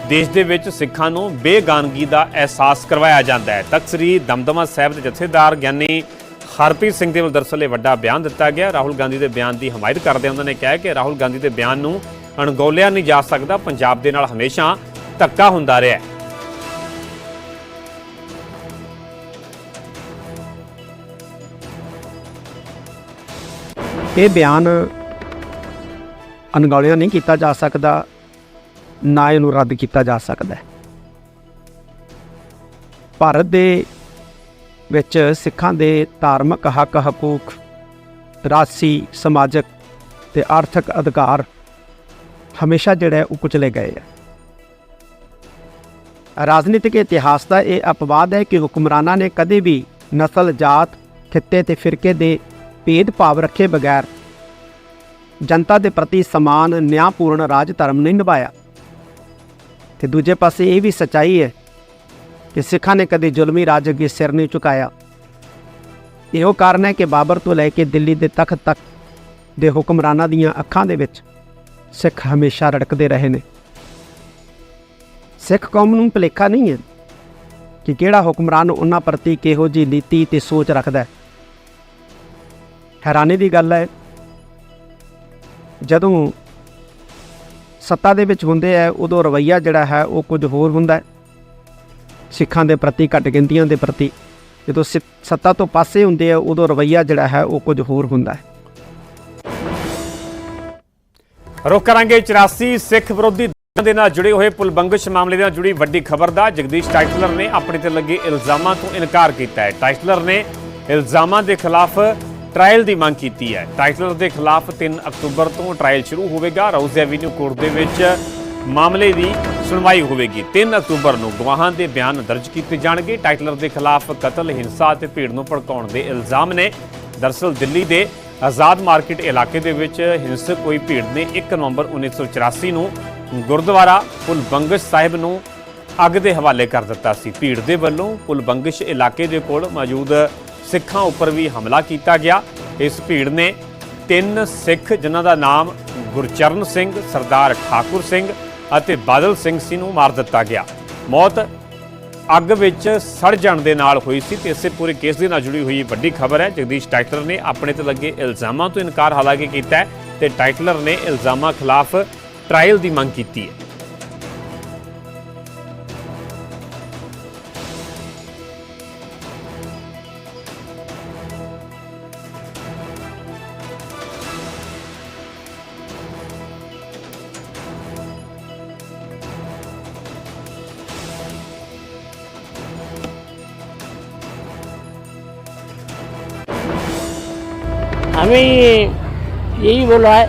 देश दे विच सिखां नूं बेगानगी का एहसास करवाया जाता है। तख्त श्री दमदमा साहिब के जथेदार ज्ञानी हरप्रीत सिंह के दरअसल वड्डा बयान दिता गया। राहुल गांधी के बयान की हमायत करदे उन्होंने कहा कि राहुल गांधी के बयान को अणगौलिया नहीं जा सकता। पंजाब के नाल हमेशा धक्का हुंदा रहा है। ये बयान अणगौलिया नहीं किया जा सकता, ना इनू रद्द किया जा सकता है। भारत दे विच सिखां दे धार्मिक हक हकूक, राजसी समाजिक ते आर्थिक अधिकार हमेशा जिहड़े वो कुचले गए हैं। राजनीतिक इतिहास का यह अपवाद है कि हुक्मराना ने कदे भी नस्ल, जात ਖਿੱਤੇ ਤੇ ਫਿਰਕੇ ਦੇ ਭੇਦਭਾਵ ਰੱਖੇ ਬਗੈਰ ਜਨਤਾ ਦੇ ਪ੍ਰਤੀ ਸਮਾਨ ਨਿਆਂਪੂਰਨ ਰਾਜ ਧਰਮ ਨਹੀਂ ਨਿਭਾਇਆ। ਤੇ ਦੂਜੇ ਪਾਸੇ ਇਹ ਵੀ ਸੱਚਾਈ ਹੈ ਕਿ ਸਿੱਖਾਂ ਨੇ ਕਦੇ ਜ਼ੁਲਮੀ ਰਾਜ ਅੱਗੇ ਸਿਰ ਨਹੀਂ ਝੁਕਾਇਆ। ਇਹੋ ਕਾਰਨ ਹੈ ਕਿ ਬਾਬਰ ਤੋਂ ਲੈ ਕੇ ਦਿੱਲੀ ਦੇ ਤਖਤ ਤੱਕ ਦੇ ਹੁਕਮਰਾਨਾਂ ਦੀਆਂ ਅੱਖਾਂ ਦੇ ਵਿੱਚ ਸਿੱਖ ਹਮੇਸ਼ਾ ਰੜਕਦੇ ਰਹੇ ਨੇ। ਸਿੱਖ ਕੌਮ ਨੂੰ ਭੁਲੇਖਾ ਨਹੀਂ ਹੈ ਕਿ ਕਿਹੜਾ ਹੁਕਮਰਾਨ ਉਹਨਾਂ ਪ੍ਰਤੀ ਕਿਹੋ ਜਿਹੀ ਨੀਤੀ ਤੇ ਸੋਚ ਰੱਖਦਾ ਹੈ। ਹੈਰਾਨੀ ਦੀ ਗੱਲ ਹੈ, ਜਦੋਂ ਸੱਤਾ ਦੇ ਵਿੱਚ ਹੁੰਦੇ ਹੈ ਉਦੋਂ ਰਵੱਈਆ ਜਿਹੜਾ ਹੈ ਉਹ ਕੁਝ ਹੋਰ ਹੁੰਦਾ ਹੈ ਸਿੱਖਾਂ ਦੇ ਪ੍ਰਤੀ, ਘੱਟ ਗਿਣਤੀਆਂ ਦੇ ਪ੍ਰਤੀ। ਜਦੋਂ ਸੱਤਾ ਤੋਂ ਪਾਸੇ ਹੁੰਦੇ ਆ ਉਦੋਂ ਰਵੱਈਆ ਜਿਹੜਾ ਹੈ ਉਹ ਕੁਝ ਹੋਰ ਹੁੰਦਾ ਹੈ। ਰੁਕ ਕਰਾਂਗੇ 84 ਸਿੱਖ ਵਿਰੋਧੀ ਦੇ ਨਾਲ ਜੁੜੇ ਹੋਏ ਪੁਲਬੰਗਸ਼ ਮਾਮਲੇ ਨਾਲ ਜੁੜੀ ਵੱਡੀ ਖਬਰ ਦਾ। ਜਗਦੀਸ਼ ਟਾਈਟਲਰ ਨੇ ਆਪਣੇ ਤੇ ਲੱਗੇ ਇਲਜ਼ਾਮਾਂ ਤੋਂ ਇਨਕਾਰ ਕੀਤਾ ਹੈ। ਟਾਈਟਲਰ ਨੇ ਇਲਜ਼ਾਮਾਂ ਦੇ ਖਿਲਾਫ ਟ੍ਰਾਇਲ ਦੀ ਮੰਗ ਕੀਤੀ ਹੈ। ਟਾਈਟਲਰ ਦੇ ਖਿਲਾਫ 3 ਅਕਤੂਬਰ ਤੋਂ ਟ੍ਰਾਇਲ ਸ਼ੁਰੂ ਹੋਵੇਗਾ। ਰਾਉਜ਼ ਐਵੀਨਿਊ ਕੋਰਟ ਦੇ ਵਿੱਚ ਮਾਮਲੇ ਦੀ ਸੁਣਵਾਈ ਹੋਵੇਗੀ। 3 ਅਕਤੂਬਰ ਨੂੰ ਗਵਾਹਾਂ ਦੇ ਬਿਆਨ ਦਰਜ ਕੀਤੇ ਜਾਣਗੇ। ਟਾਈਟਲਰ ਦੇ ਖਿਲਾਫ ਕਤਲ, ਹਿੰਸਾ ਅਤੇ ਭੀੜ ਨੂੰ ਭੜਕਾਉਣ ਦੇ ਇਲਜ਼ਾਮ ਨੇ। ਦਰਅਸਲ ਦਿੱਲੀ ਦੇ ਆਜ਼ਾਦ ਮਾਰਕੀਟ ਇਲਾਕੇ ਦੇ ਵਿੱਚ ਹਿੰਸਕ ਹੋਈ ਭੀੜ ਨੇ 1 ਨਵੰਬਰ 1984 ਨੂੰ ਗੁਰਦੁਆਰਾ ਪੁਲਬੰਗਸ਼ ਸਾਹਿਬ ਨੂੰ ਅੱਗ ਦੇ ਹਵਾਲੇ ਕਰ ਦਿੱਤਾ ਸੀ। ਭੀੜ ਦੇ ਵੱਲੋਂ ਪੁਲਬੰਗਸ਼ ਇਲਾਕੇ ਦੇ ਕੋਲ ਮੌਜੂਦ ਸਿੱਖਾਂ ਉੱਪਰ ਵੀ ਹਮਲਾ ਕੀਤਾ ਗਿਆ। ਇਸ ਭੀੜ ਨੇ 3 ਸਿੱਖ ਜਿਨ੍ਹਾਂ ਦਾ ਨਾਮ ਗੁਰਚਰਨ ਸਿੰਘ, ਸਰਦਾਰ ਠਾਕੁਰ ਸਿੰਘ ਅਤੇ ਬਾਦਲ ਸਿੰਘ ਸੀ ਨੂੰ ਮਾਰ ਦਿੱਤਾ ਗਿਆ। ਮੌਤ ਅੱਗ ਵਿੱਚ ਸੜ ਜਾਣ ਦੇ ਨਾਲ ਹੋਈ ਸੀ ਤੇ ਇਸੇ ਪੂਰੇ ਕੇਸ ਦੇ ਨਾਲ ਜੁੜੀ ਹੋਈ ਵੱਡੀ ਖਬਰ ਹੈ। ਜਗਦੀਸ਼ ਟਾਈਟਲਰ ਨੇ ਆਪਣੇ ਤੇ ਲੱਗੇ ਇਲਜ਼ਾਮਾਂ ਤੋਂ ਇਨਕਾਰ ਹਾਲਾਂਕਿ ਕੀਤਾ ਹੈ ਤੇ ਟਾਈਟਲਰ ਨੇ ਇਲਜ਼ਾਮਾਂ ਖਿਲਾਫ ਟ੍ਰਾਇਲ ਦੀ ਮੰਗ ਕੀਤੀ ਹੈ। हमें यही बोला है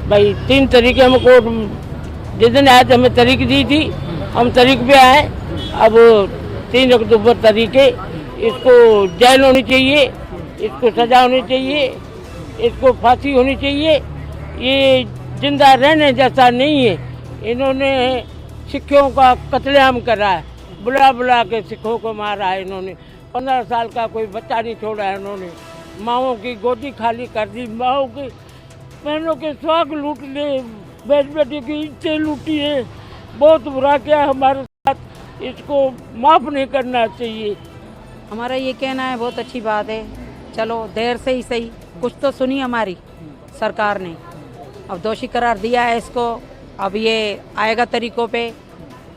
भाई 3 तारीख हमको जिस दिन आए थे हमें तारीख दी थी, हम तारीख पे आए। अब 3 अक्टूबर तारीख है, इसको जेल होनी चाहिए, इसको सजा होनी चाहिए, इसको फांसी होनी चाहिए। ये जिंदा रहने जैसा नहीं है। इन्होंने सिखों का कत्लेआम करा है, बुला बुला के सिखों को मारा है इन्होंने। 15 साल का कोई बच्चा नहीं छोड़ा है इन्होंने। माओं की गोदी खाली कर दी, माओं की बहनों के सुहाग लूट ले, बेट बेटी की इज्जतें लूटी है। बहुत बुरा किया हमारे साथ, इसको माफ़ नहीं करना चाहिए। हमारा ये कहना है बहुत अच्छी बात है, चलो देर से ही सही कुछ तो सुनी हमारी सरकार ने। अब दोषी करार दिया है इसको, अब ये आएगा तरीक़ों पे,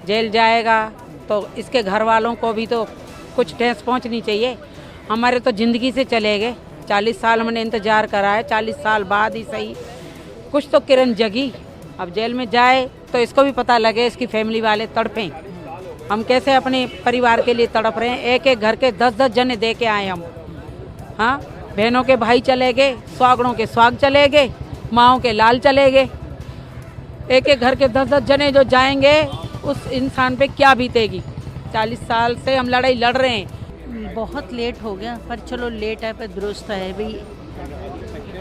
जेल जाएगा तो इसके घर वालों को भी तो कुछ ठेस पहुंचनी चाहिए। हमारे तो ज़िंदगी से चले गए, 40 साल मैंने इंतज़ार करा है, 40 साल बाद ही सही कुछ तो किरण जगी। अब जेल में जाए तो इसको भी पता लगे, इसकी फैमिली वाले तड़पें। हम कैसे अपने परिवार के लिए तड़प रहे हैं। एक एक घर के 10-10 जने दे के आए हम। हाँ, बहनों के भाई चले गए, सुहागनों के सुहाग चले गए, माओं के लाल चले गए। एक एक घर के 10-10 जने जो जाएंगे उस इंसान पे क्या बीतेगी। 40 साल से हम लड़ाई लड़ रहे हैं। बहुत लेट हो गया, पर चलो लेट है पर दुरुस्त है भाई।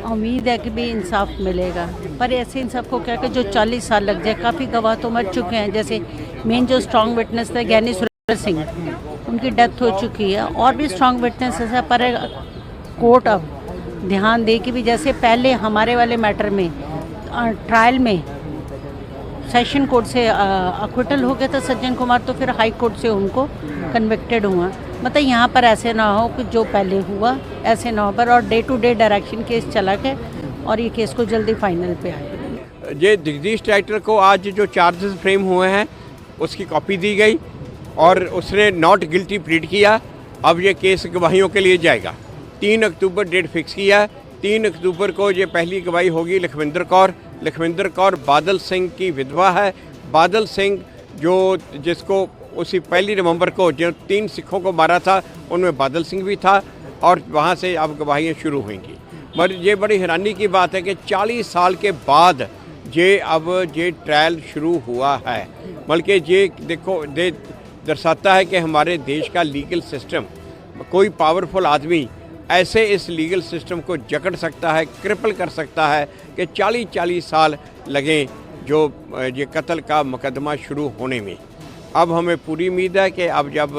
उम्मीद है कि भी इंसाफ मिलेगा, पर ऐसे इंसाफ को क्या कि जो 40 साल लग जाए। काफ़ी गवाह तो मर चुके हैं, जैसे मेन जो स्ट्रॉन्ग विटनेस थे ज्ञानी सुरेंद्र सिंह, उनकी डेथ हो चुकी है। और भी स्ट्रॉन्ग विटनेस है, पर कोर्ट अब ध्यान दे कि भी जैसे पहले हमारे वाले मैटर में ट्रायल में सेशन कोर्ट से अक्विटल हो गया था सज्जन कुमार, तो फिर हाई कोर्ट से उनको कन्विक्टेड हुआ। मतलब यहाँ पर ऐसे ना हो कि जो पहले हुआ ऐसे ना हो, पर और day to day direction case चला के और ये केस को जल्दी फाइनल पे आए। ये जगदीश टाइटलर को आज जो चार्जेस फ्रेम हुए हैं उसकी कॉपी दी गई और उसने नॉट गिल्टी प्लीड किया। अब ये केस गवाहियों के लिए जाएगा। 3 अक्टूबर डेट फिक्स किया है। 3 अक्टूबर को ये पहली गवाही होगी लखविंदर कौर। लखविंदर कौर बादल सिंह की विधवा है। बादल सिंह जो जिसको उसी 1 नवंबर को जो 3 सिखों को मारा था उनमें बादल सिंह भी था और वहाँ से अब गवाहियाँ शुरू होंगी। मगर ये बड़ी हैरानी की बात है कि 40 साल के बाद ये ट्रायल शुरू हुआ है। बल्कि ये देखो दर्शाता है कि हमारे देश का लीगल सिस्टम, कोई पावरफुल आदमी ऐसे इस लीगल सिस्टम को जकड़ सकता है, क्रिपल कर सकता है कि 40-40 साल लगें जो ये कत्ल का मुकदमा शुरू होने में। अब हमें पूरी उम्मीद है कि अब जब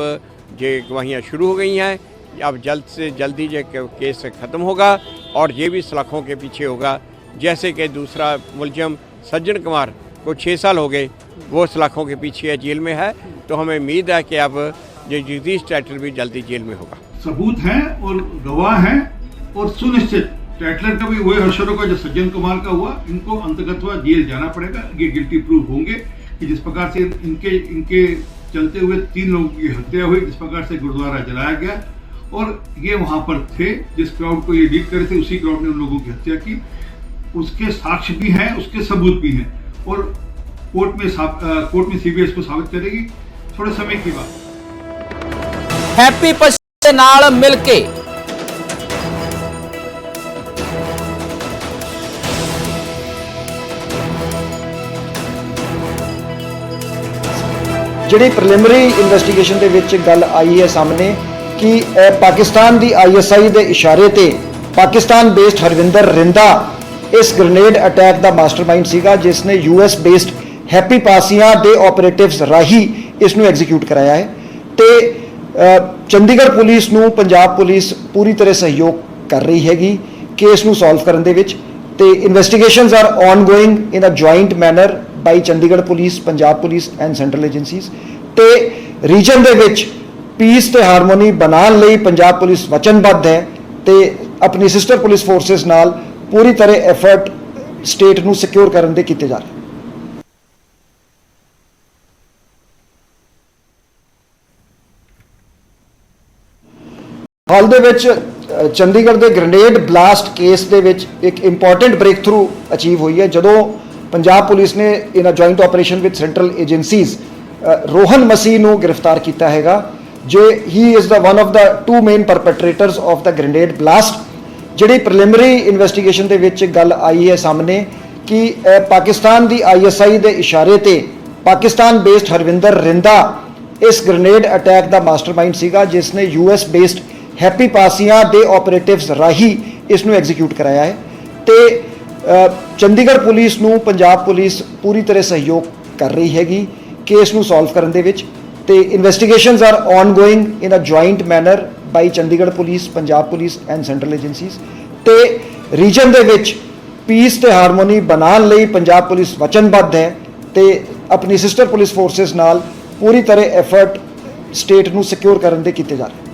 ये गवाहियाँ शुरू हो गई हैं, अब जल्द से जल्दी ये केस ख़त्म होगा और ये भी सलाखों के पीछे होगा। जैसे कि दूसरा मुलजम सज्जन कुमार को 6 साल हो गए, वो सलाखों के पीछे है, जेल में है। तो हमें उम्मीद है कि अब ये जगदीश टाइटलर भी जल्दी जेल में होगा। सबूत हैं और गवाह हैं और सुनिश्चित टाइटलर का भी हुए, हर्षरों का जो सज्जन कुमार का हुआ, इनको अंतगतवा जेल जाना पड़ेगा। ये गिल्टी प्रूफ होंगे कि जिस प्रकार से इनके चलते हुए 3 लोगों की हत्या हुई, जिस प्रकार से गुरुद्वारा जलाया गया और ये वहां पर थे, जिस क्राउड को ये लीड करे थे, उसी क्राउड ने उन लोगों की हत्या की। उसके साक्ष्य भी हैं, उसके सबूत भी हैं और कोर्ट में सीबीआई इसको साबित करेगी। थोड़े समय की बात। हैप्पी पशे नाल मिल के ਜਿਹੜੀ ਪ੍ਰੀਲਿਮਿਨਰੀ ਇਨਵੈਸਟੀਗੇਸ਼ਨ ਦੇ ਵਿੱਚ ਗੱਲ ਆਈ ਹੈ ਸਾਹਮਣੇ ਕਿ ਪਾਕਿਸਤਾਨ ਦੀ ਆਈਐਸਆਈ ਦੇ ਇਸ਼ਾਰੇ ਤੇ ਪਾਕਿਸਤਾਨ ਬੇਸਡ ਹਰਵਿੰਦਰ ਰਿੰਦਾ ਇਸ ਗ੍ਰੇਨੇਡ ਅਟੈਕ ਦਾ ਮਾਸਟਰਮਾਈਂਡ ਸੀਗਾ, ਜਿਸ ਨੇ ਯੂਐਸ ਬੇਸਡ ਹੈਪੀ ਪਾਸੀਆਂ ਦੇ ਆਪਰੇਟਿਵਸ ਰਾਹੀਂ ਇਸ ਨੂੰ ਐਗਜ਼ੀਕਿਊਟ ਕਰਾਇਆ ਹੈ। ਤੇ ਚੰਡੀਗੜ੍ਹ ਪੁਲਿਸ ਨੂੰ ਪੰਜਾਬ ਪੁਲਿਸ ਪੂਰੀ ਤਰ੍ਹਾਂ ਸਹਿਯੋਗ ਕਰ ਰਹੀ ਹੈਗੀ ਕੇਸ ਨੂੰ ਸੋਲਵ ਕਰਨ ਦੇ ਵਿੱਚ। ਤੇ investigations are ongoing in a joint manner by Chandigarh police, Punjab police and central agencies. ਤੇ ਰੀਜਨ ਦੇ ਵਿੱਚ ਪੀਸ ਤੇ ਹਾਰਮੋਨੀ ਬਣਾਉਣ ਲਈ ਪੰਜਾਬ ਪੁਲਿਸ ਵਚਨਬੱਧ ਹੈ ਤੇ ਆਪਣੀ ਸਿਸਟਰ ਪੁਲਿਸ ਫੋਰਸਿਸ ਨਾਲ ਪੂਰੀ ਤਰ੍ਹਾਂ ਐਫਰਟ ਸਟੇਟ ਨੂੰ ਸਿਕਿਉਰ ਕਰਨ ਦੇ ਕੀਤੇ ਜਾ ਰਹੇ। ਹਾਲ ਦੇ ਵਿੱਚ ਚੰਡੀਗੜ੍ਹ ਦੇ ਗ੍ਰੇਨੇਡ ਬਲਾਸਟ ਕੇਸ ਦੇ ਵਿੱਚ ਇੱਕ ਇੰਪੋਰਟੈਂਟ ਬ੍ਰੇਕ ਥਰੂ ਅਚੀਵ ਹੋਈ ਹੈ, ਜਦੋਂ ਪੰਜਾਬ ਪੁਲਿਸ ਨੇ in a joint operation with central agencies Rohan Masih ਨੂੰ ਗ੍ਰਿਫਤਾਰ ਕੀਤਾ ਹੈਗਾ, ਜੋ he is the one of the 2 main perpetrators of the grenade blast. ਜਿਹੜੀ ਪ੍ਰੀਲਿਮਿਨਰੀ ਇਨਵੈਸਟੀਗੇਸ਼ਨ ਦੇ ਵਿੱਚ ਗੱਲ ਆਈ ਹੈ ਸਾਹਮਣੇ ਕਿ ਪਾਕਿਸਤਾਨ ਦੀ ਆਈਐਸਆਈ ਦੇ ਇਸ਼ਾਰੇ ਤੇ ਪਾਕਿਸਤਾਨ ਬੇਸਡ ਹਰਵਿੰਦਰ ਰਿੰਦਾ ਇਸ ਗ੍ਰੇਨੇਡ ਅਟੈਕ ਦਾ ਮਾਸਟਰਮਾਈਂਡ ਸੀਗਾ, ਜਿਸ ਨੇ ਯੂਐਸ ਬੇਸਡ ਹੈਪੀ ਪਾਸੀਆਂ ਦੇ ਆਪਰੇਟਿਵਸ ਰਾਹੀਂ ਇਸ ਨੂੰ ਐਗਜ਼ੀਕਿਊਟ ਕਰਾਇਆ ਹੈ। ਤੇ ਚੰਡੀਗੜ੍ਹ ਪੁਲਿਸ ਨੂੰ ਪੰਜਾਬ ਪੁਲਿਸ ਪੂਰੀ ਤਰ੍ਹਾਂ ਸਹਿਯੋਗ ਕਰ ਰਹੀ ਹੈਗੀ ਕੇਸ ਨੂੰ ਸੋਲਵ ਕਰਨ ਦੇ ਵਿੱਚ। ਤੇ investigations are ongoing in a joint manner by Chandigarh police, Punjab police and central agencies. ਤੇ ਰੀਜਨ ਦੇ ਵਿੱਚ ਪੀਸ ਤੇ ਹਾਰਮੋਨੀ ਬਣਾਉਣ ਲਈ ਪੰਜਾਬ ਪੁਲਿਸ ਵਚਨਬੱਧ ਹੈ ਤੇ ਆਪਣੀ ਸਿਸਟਰ ਪੁਲਿਸ ਫੋਰਸਿਸ ਨਾਲ ਪੂਰੀ ਤਰ੍ਹਾਂ ਐਫਰਟ ਸਟੇਟ ਨੂੰ ਸਿਕਿਉਰ ਕਰਨ ਦੇ ਕੀਤੇ ਜਾ ਰਹੇ।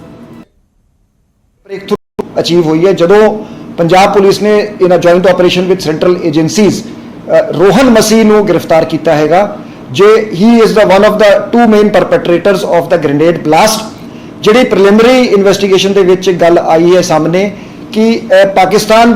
ਬ੍ਰੇਕ ਥਰੂ ਅਚੀਵ ਹੋਈ ਹੈ, ਜਦੋਂ ਪੰਜਾਬ ਪੁਲਿਸ ਨੇ in a joint operation with central agencies Rohan Masih ਨੂੰ ਗ੍ਰਿਫਤਾਰ ਕੀਤਾ ਹੈਗਾ, ਜੋ he is the one of the 2 main perpetrators of the grenade blast. ਜਿਹੜੀ ਪ੍ਰੀਲਿਮਿਨਰੀ ਇਨਵੈਸਟੀਗੇਸ਼ਨ ਦੇ ਵਿੱਚ ਗੱਲ ਆਈ ਹੈ ਸਾਹਮਣੇ ਕਿ ਪਾਕਿਸਤਾਨ